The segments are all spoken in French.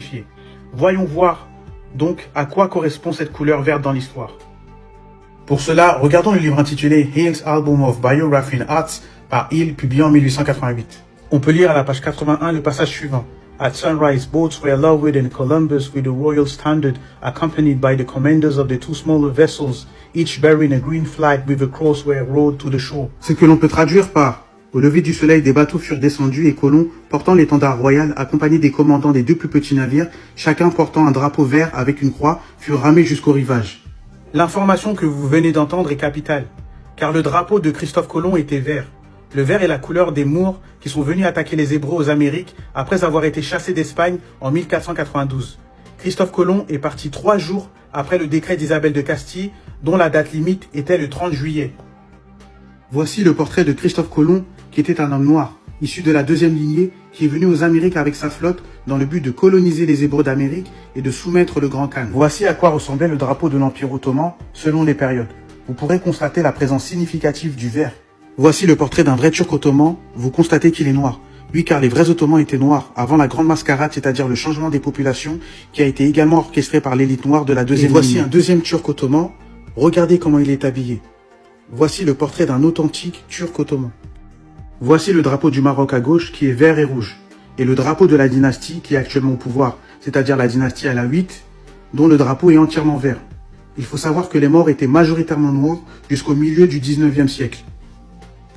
identifier. Voyons voir donc à quoi correspond cette couleur verte dans l'histoire. Pour cela, regardons le livre intitulé Hill's Album of Biography in Arts par Hill, publié en 1888. On peut lire à la page 81 le passage suivant. At sunrise, boats were lowered in Columbus with the royal standard, accompanied by the commanders of the two smaller vessels, each bearing a green flag with a cross were rowed to the shore. Ce que l'on peut traduire par au lever du soleil, des bateaux furent descendus et colons, portant l'étendard royal, accompagnés des commandants des deux plus petits navires, chacun portant un drapeau vert avec une croix, furent ramés jusqu'au rivage. L'information que vous venez d'entendre est capitale, car le drapeau de Christophe Colomb était vert. Le vert est la couleur des Moors qui sont venus attaquer les Hébreux aux Amériques après avoir été chassés d'Espagne en 1492. Christophe Colomb est parti 3 jours après le décret d'Isabelle de Castille, dont la date limite était le 30 juillet. Voici le portrait de Christophe Colomb, qui était un homme noir, issu de la deuxième lignée, qui est venu aux Amériques avec sa flotte dans le but de coloniser les Hébreux d'Amérique et de soumettre le Grand Khan. Voici à quoi ressemblait le drapeau de l'Empire ottoman selon les périodes. Vous pourrez constater la présence significative du vert. Voici le portrait d'un vrai Turc ottoman, vous constatez qu'il est noir. Oui, car les vrais Ottomans étaient noirs avant la grande mascarade, c'est-à-dire le changement des populations, qui a été également orchestré par l'élite noire de la deuxième lignée. Voici un deuxième Turc ottoman, regardez comment il est habillé. Voici le portrait d'un authentique Turc ottoman. Voici le drapeau du Maroc à gauche qui est vert et rouge, et le drapeau de la dynastie qui est actuellement au pouvoir, c'est-à-dire la dynastie Alaouite, dont le drapeau est entièrement vert. Il faut savoir que les morts étaient majoritairement noirs jusqu'au milieu du 19e siècle.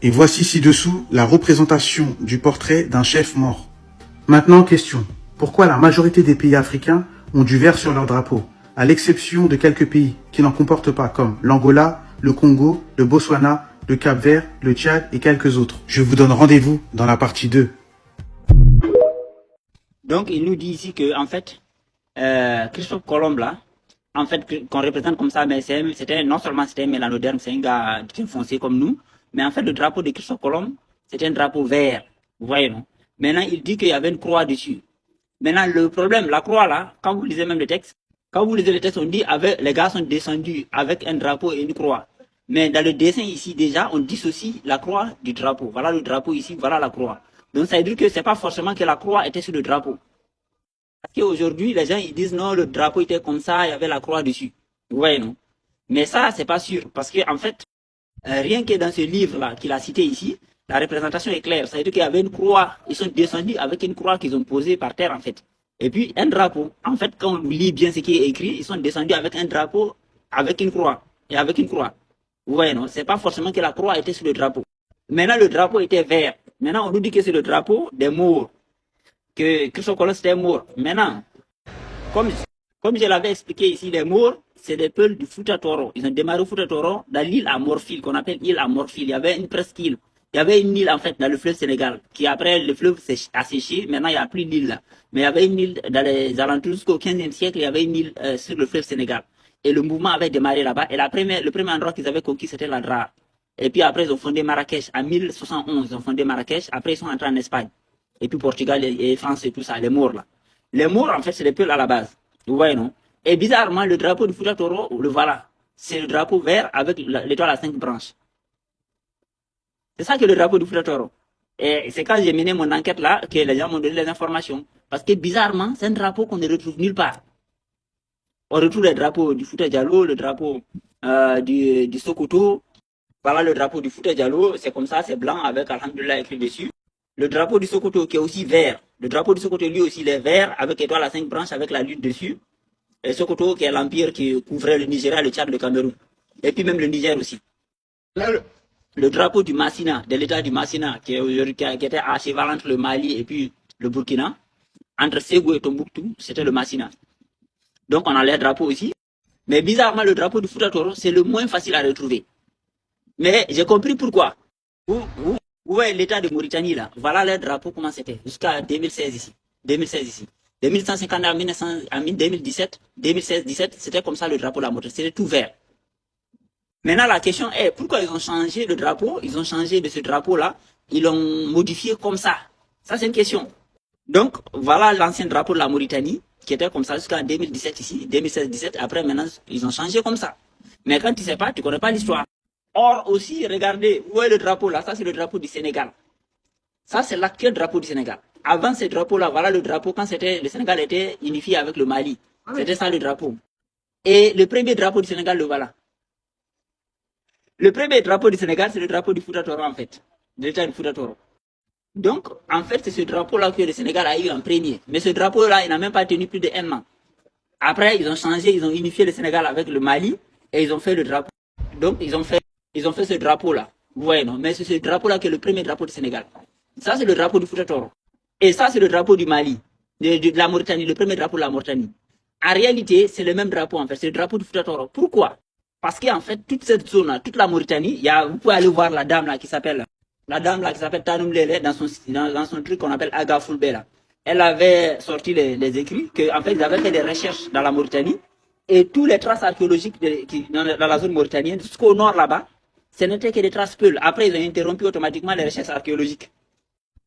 Et voici ci-dessous la représentation du portrait d'un chef mort. Maintenant, question. Pourquoi la majorité des pays africains ont du vert sur leur drapeau, à l'exception de quelques pays qui n'en comportent pas, comme l'Angola, le Congo, le Botswana, le Cap-Vert, le Tchad et quelques autres. Je vous donne rendez-vous dans la partie 2. Donc, il nous dit ici que, en fait, Christophe Colomb, là, en fait, qu'on représente comme ça, mais c'était, non seulement c'était un mélanoderme, c'est un gars foncé comme nous, mais en fait, le drapeau de Christophe Colomb, c'était un drapeau vert. Vous voyez, non? Maintenant, il dit qu'il y avait une croix dessus. Maintenant, le problème, la croix, là, quand vous lisez même le texte, quand vous lisez le texte, on dit, les gars sont descendus avec un drapeau et une croix. Mais dans le dessin ici, déjà, on dissocie la croix du drapeau. Voilà le drapeau ici, voilà la croix. Donc, ça veut dire que c'est pas forcément que la croix était sur le drapeau. Parce qu'aujourd'hui, les gens, ils disent non, le drapeau était comme ça, il y avait la croix dessus. Vous voyez, non? Mais ça, c'est pas sûr. Parce que, en fait, rien que dans ce livre-là, qu'il a cité ici, la représentation est claire. Ça veut dire qu'il y avait une croix. Ils sont descendus avec une croix qu'ils ont posée par terre, en fait. Et puis, un drapeau. En fait, quand on lit bien ce qui est écrit, ils sont descendus avec un drapeau, avec une croix. Et avec une croix. Vous voyez, non? C'est pas forcément que la croix était sur le drapeau. Maintenant, le drapeau était vert. Maintenant, on nous dit que c'est le drapeau des Maures. Que Christophe Colomb, c'était Maure. Maintenant, comme je l'avais expliqué ici, les Maures, c'est des peuples du Fouta Toro. Ils ont démarré au Fouta Toro dans l'île à Morphile, qu'on appelle île à Morphile. Il y avait une presqu'île. Il y avait une île, en fait, dans le fleuve Sénégal, qui après, le fleuve a séché. Maintenant, il n'y a plus d'île là. Mais il y avait une île dans les alentours jusqu'au 15e siècle, il y avait une île sur le fleuve Sénégal. Et le mouvement avait démarré là-bas. Et le premier endroit qu'ils avaient conquis, c'était l'Andra. Et puis après, ils ont fondé Marrakech. En 1071, ils ont fondé Marrakech. Après, ils sont entrés en Espagne. Et puis Portugal et France et tout ça, les Maures là. Les Maures, en fait, c'est les peuples à la base. Vous voyez, non? Et bizarrement, le drapeau du Fouta Toro, le voilà. C'est le drapeau vert avec l'étoile à 5 branches. C'est ça que le drapeau du Fouta Toro. Et c'est quand j'ai mené mon enquête là que les gens m'ont donné les informations. Parce que bizarrement, c'est un drapeau qu'on ne retrouve nulle part. On retrouve le drapeau du Fouta Djallon, le drapeau du Sokoto. Voilà le drapeau du Fouta Djallon, c'est comme ça, c'est blanc avec Alhamdulillah écrit dessus. Le drapeau du Sokoto qui est aussi vert. Le drapeau du Sokoto lui aussi il est vert avec étoile à 5 branches avec la lune dessus. Et Sokoto qui est l'empire qui couvrait le Nigeria, le Tchad, le Cameroun. Et puis même le Niger aussi. Là, le drapeau du Massina, de l'état du Massina, qui était à cheval entre le Mali et puis le Burkina, entre Ségou et Tombouctou, c'était le Massina. Donc on a les drapeaux aussi. Mais bizarrement, le drapeau du Fouta Toro, c'est le moins facile à retrouver. Mais j'ai compris pourquoi. Vous voyez l'état de Mauritanie là. Voilà le drapeau, comment c'était. Jusqu'à 2016 ici. 2016 ici. De 1950 à 2017, 2016-17, c'était comme ça le drapeau de la Mauritanie. C'était tout vert. Maintenant, la question est, pourquoi ils ont changé le drapeau? Ils ont changé de ce drapeau-là. Ils l'ont modifié comme ça. Ça, c'est une question. Donc, voilà l'ancien drapeau de la Mauritanie, qui était comme ça jusqu'en 2017 ici, 2016-17. Après, maintenant, ils ont changé comme ça. Mais quand tu ne sais pas, tu ne connais pas l'histoire. Or, aussi, regardez, où est le drapeau là? Ça, c'est le drapeau du Sénégal. Ça, c'est l'actuel drapeau du Sénégal. avant ce drapeau-là, voilà le drapeau quand le Sénégal était unifié avec le Mali. C'était ça le drapeau. Et le premier drapeau du Sénégal, le voilà. Le premier drapeau du Sénégal, c'est le drapeau du Fouta Toro, en fait. De l'État du Fouta Toro. Donc, en fait, c'est ce drapeau-là que le Sénégal a eu en premier. Mais ce drapeau-là, il n'a même pas tenu plus de 1 an. Après, ils ont changé, ils ont unifié le Sénégal avec le Mali et ils ont fait le drapeau. Donc, ils ont fait ce drapeau-là. Vous voyez, non? Mais c'est ce drapeau-là qui est le premier drapeau du Sénégal. Ça, c'est le drapeau du Fouta Toro. Et ça, c'est le drapeau du Mali, de la Mauritanie, le premier drapeau de la Mauritanie. En réalité, c'est le même drapeau, en fait. C'est le drapeau du Fouta Toro. Pourquoi? Parce qu'en fait, toute cette zone-là, toute la Mauritanie, vous pouvez aller voir la dame là qui s'appelle Tanoum Lele dans son truc qu'on appelle Aga Fulbe là. Elle avait sorti les écrits qu'en fait, ils avaient fait des recherches dans la Mauritanie et tous les traces archéologiques dans la zone mauritanienne, jusqu'au nord là-bas, ce n'était que des traces peules. Après, ils ont interrompu automatiquement les recherches archéologiques.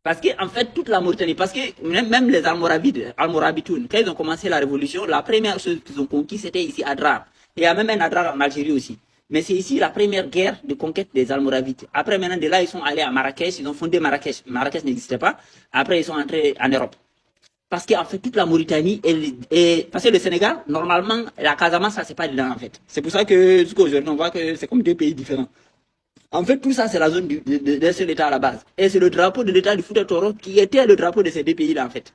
Parce que, en fait, toute la Mauritanie, parce que même les Almorabitoun, quand ils ont commencé la révolution, la première chose qu'ils ont conquis, c'était ici Adrar. Et il y a même un Adrar en Algérie aussi. Mais c'est ici la première guerre de conquête des Almoravides. Après, maintenant, de là, ils sont allés à Marrakech, ils ont fondé Marrakech. Marrakech n'existait pas. Après, ils sont entrés en Europe. Parce qu'en fait, toute la Mauritanie, parce que le Sénégal, normalement, la Casamance, ça, c'est pas dedans, en fait. C'est pour ça que, jusqu'à aujourd'hui, on voit que c'est comme deux pays différents. En fait, tout ça, c'est la zone d'un seul État à la base. Et c'est le drapeau de l'État du Fouta Toro qui était le drapeau de ces deux pays-là, en fait.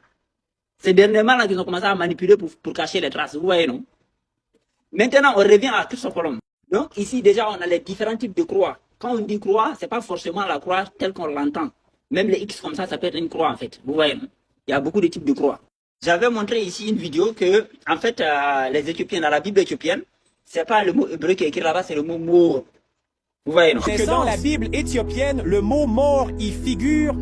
C'est dernièrement là qu'ils ont commencé à manipuler pour cacher les traces. Vous voyez, non? Maintenant, on revient à Christophe Colomb. Donc, ici, déjà, on a les différents types de croix. Quand on dit croix, c'est pas forcément la croix telle qu'on l'entend. Même les X comme ça peut être une croix, en fait. Vous voyez, non? Il y a beaucoup de types de croix. J'avais montré ici une vidéo que, en fait, les Éthiopiens, dans la Bible éthiopienne, c'est pas le mot hébreu qui est écrit là-bas, c'est le mot mot. Vous voyez, non? Que dans la Bible éthiopienne, le mot mort y figure.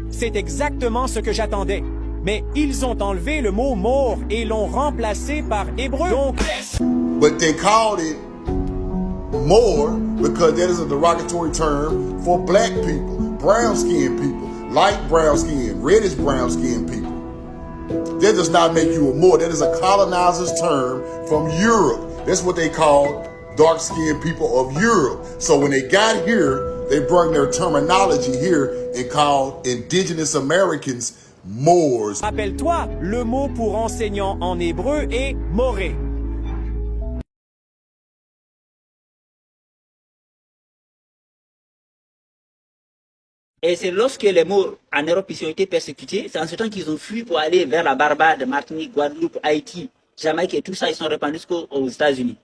C'est exactement ce que j'attendais. Mais ils ont enlevé le mot mort et l'ont remplacé par hébreu. Donc, but they called it more because that is a derogatory term for black people, brown-skinned people, light brown-skinned, reddish-brown-skinned people. That does not make you a Moor. That is a colonizer's term from Europe. That's what they call dark-skinned people of Europe. So when they got here, they brought their terminology here and called indigenous Americans Moors. rappelle-toi, le mot pour enseignant en hébreu est moré. Et c'est lorsque les Maures en Europe ils ont été persécutés, c'est en ce temps qu'ils ont fui pour aller vers la Barbade, Martinique, Guadeloupe, Haïti, Jamaïque et tout ça, ils sont répandus jusqu'aux États-Unis.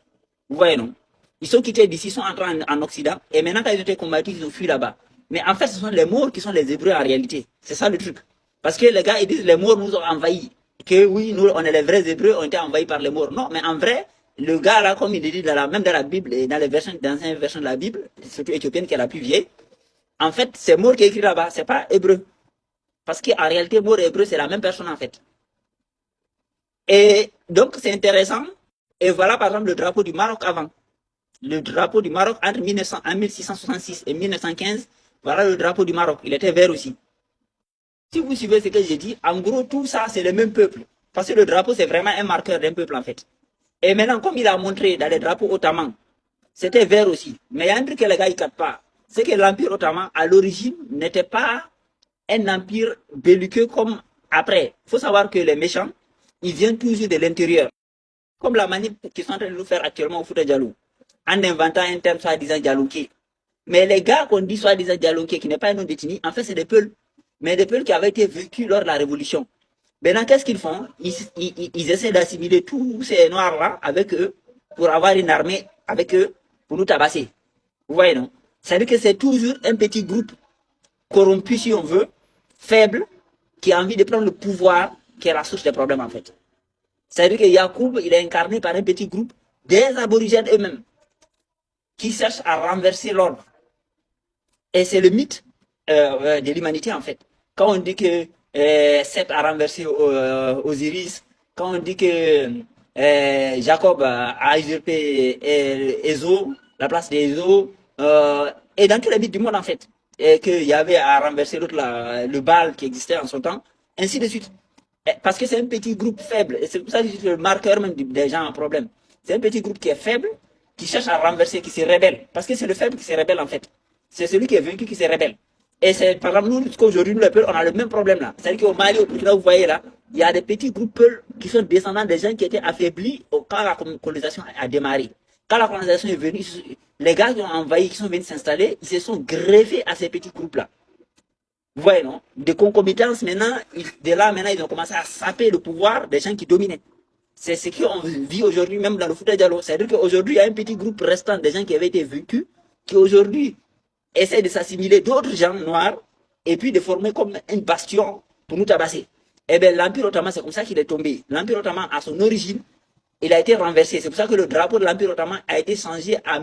Vous voyez, non? Ils sont quittés d'ici, ils sont entrés en Occident, et maintenant quand ils ont été combattus, ils ont fui là-bas. Mais en fait, ce sont les Maures qui sont les Hébreux en réalité. C'est ça le truc. Parce que les gars, ils disent les Maures nous ont envahis. Que oui, nous, on est les vrais Hébreux, on a été envahis par les Maures. Non, mais en vrai, le gars là, comme il dit même dans la Bible, et dans les versions, dans une version de la Bible, surtout éthiopienne qui est la plus vieille, en fait, c'est Maure qui est écrit là-bas, c'est pas hébreu. Parce qu'en réalité, Maure et hébreu, c'est la même personne en fait. Et donc, c'est intéressant. Et voilà par exemple le drapeau du Maroc avant. Le drapeau du Maroc entre 1666 et 1915, voilà le drapeau du Maroc. Il était vert aussi. Si vous suivez ce que j'ai dit, en gros, tout ça, c'est le même peuple. Parce que le drapeau, c'est vraiment un marqueur d'un peuple en fait. Et maintenant, comme il a montré dans les drapeaux ottomans, c'était vert aussi. Mais il y a un truc que les gars, ils ne captent pas. C'est que l'Empire ottoman, à l'origine, n'était pas un empire belliqueux comme après. Il faut savoir que les méchants, ils viennent toujours de l'intérieur. Comme la manip qu'ils sont en train de nous faire actuellement au Fouta Djallou. En inventant un terme soi-disant Djalouké. Mais les gars qu'on dit soi-disant Djalouké, qui n'est pas un nom détenu, en fait, c'est des Peuls. Mais des Peuls qui avaient été vécus lors de la Révolution. Maintenant, qu'est-ce qu'ils font? Ils essaient d'assimiler tous ces Noirs-là avec eux pour avoir une armée avec eux pour nous tabasser. Vous voyez, non? C'est-à-dire que c'est toujours un petit groupe corrompu, si on veut, faible, qui a envie de prendre le pouvoir, qui est la source des problèmes, en fait. C'est-à-dire que Yacoub, il est incarné par un petit groupe des aborigènes eux-mêmes, qui cherchent à renverser l'ordre. Et c'est le mythe de l'humanité, en fait. Quand on dit que Seth a renversé Osiris, quand on dit que Jacob a usurpé Ezo, la place d'Ezo, et dans tous les mythes du monde en fait, et qu'il y avait à renverser l'autre, le Baal qui existait en son temps, ainsi de suite. Parce que c'est un petit groupe faible, et c'est pour ça que c'est le marqueur même des gens en problème. C'est un petit groupe qui est faible, qui cherche à renverser, qui se rebelle. Parce que c'est le faible qui se rebelle en fait. C'est celui qui est vaincu qui se rebelle. Et c'est par exemple, nous, jusqu'aujourd'hui, nous les Peuls, on a le même problème là. C'est-à-dire qu'au Mali, au Burkina, vous voyez là, il y a des petits groupes Peuls qui sont descendants des gens qui étaient affaiblis quand la colonisation a démarré. Quand la colonisation est venue, les gars qui ont envahi, qui sont venus s'installer, ils se sont greffés à ces petits groupes-là. Vous voyez, non? De concomitance, maintenant, de là, maintenant, ils ont commencé à saper le pouvoir des gens qui dominaient. C'est ce qu'on vit aujourd'hui, même dans le Fouta Diallo. C'est-à-dire qu'aujourd'hui, il y a un petit groupe restant des gens qui avaient été vaincus, qui aujourd'hui essaient de s'assimiler d'autres gens noirs, et puis de former comme une bastion pour nous tabasser. Eh bien, l'Empire ottoman, c'est comme ça qu'il est tombé. L'Empire ottoman, à son origine, il a été renversé. C'est pour ça que le drapeau de l'Empire ottoman a été changé à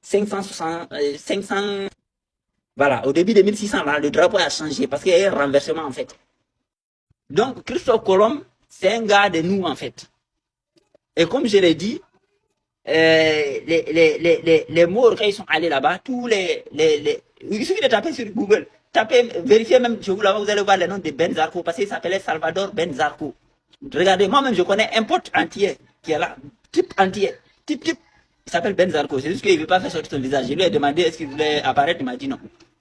500. Voilà, au début de 1600, là, le drapeau a changé parce qu'il y a eu un renversement, en fait. Donc, Christophe Colomb, c'est un gars de nous, en fait. Et comme je l'ai dit, les Maures, quand ils sont allés là-bas, il suffit de taper sur Google, vérifiez même, je vous l'avoue, vous allez voir le nom de Ben Zarco, parce qu'il s'appelait Salvador Ben Zarco. Regardez, moi-même, je connais un pote entier qui est là, type entier, type, il s'appelle Ben Zarco. C'est juste qu'il ne veut pas faire sortir son visage. Je lui ai demandé est-ce qu'il voulait apparaître, il m'a dit non.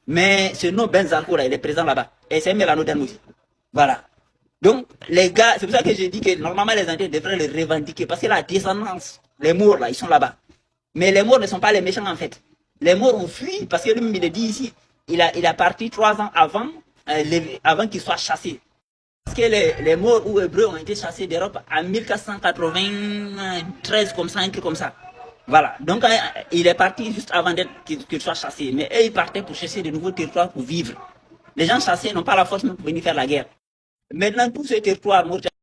Mais ce nom Ben Zarco, là, il est présent là-bas. Et c'est un mélanodème aussi. Voilà. Donc, les gars, c'est pour ça que je dis que normalement les Antilles devraient le revendiquer. Parce que la descendance, les Maures, là, ils sont là-bas. Mais les Maures ne sont pas les méchants, en fait. Les Maures ont fui, parce que lui-même, il le dit ici, il a parti 3 ans avant, avant qu'il soit chassé. Parce que les Maures ou Hébreux ont été chassés d'Europe en 1493, comme ça, un truc comme ça. Voilà. Donc, il est parti juste avant qu'il soit chassé. Mais eux, ils partaient pour chercher de nouveaux territoires pour vivre. Les gens chassés n'ont pas la force même pour venir faire la guerre. Maintenant, tous ces territoires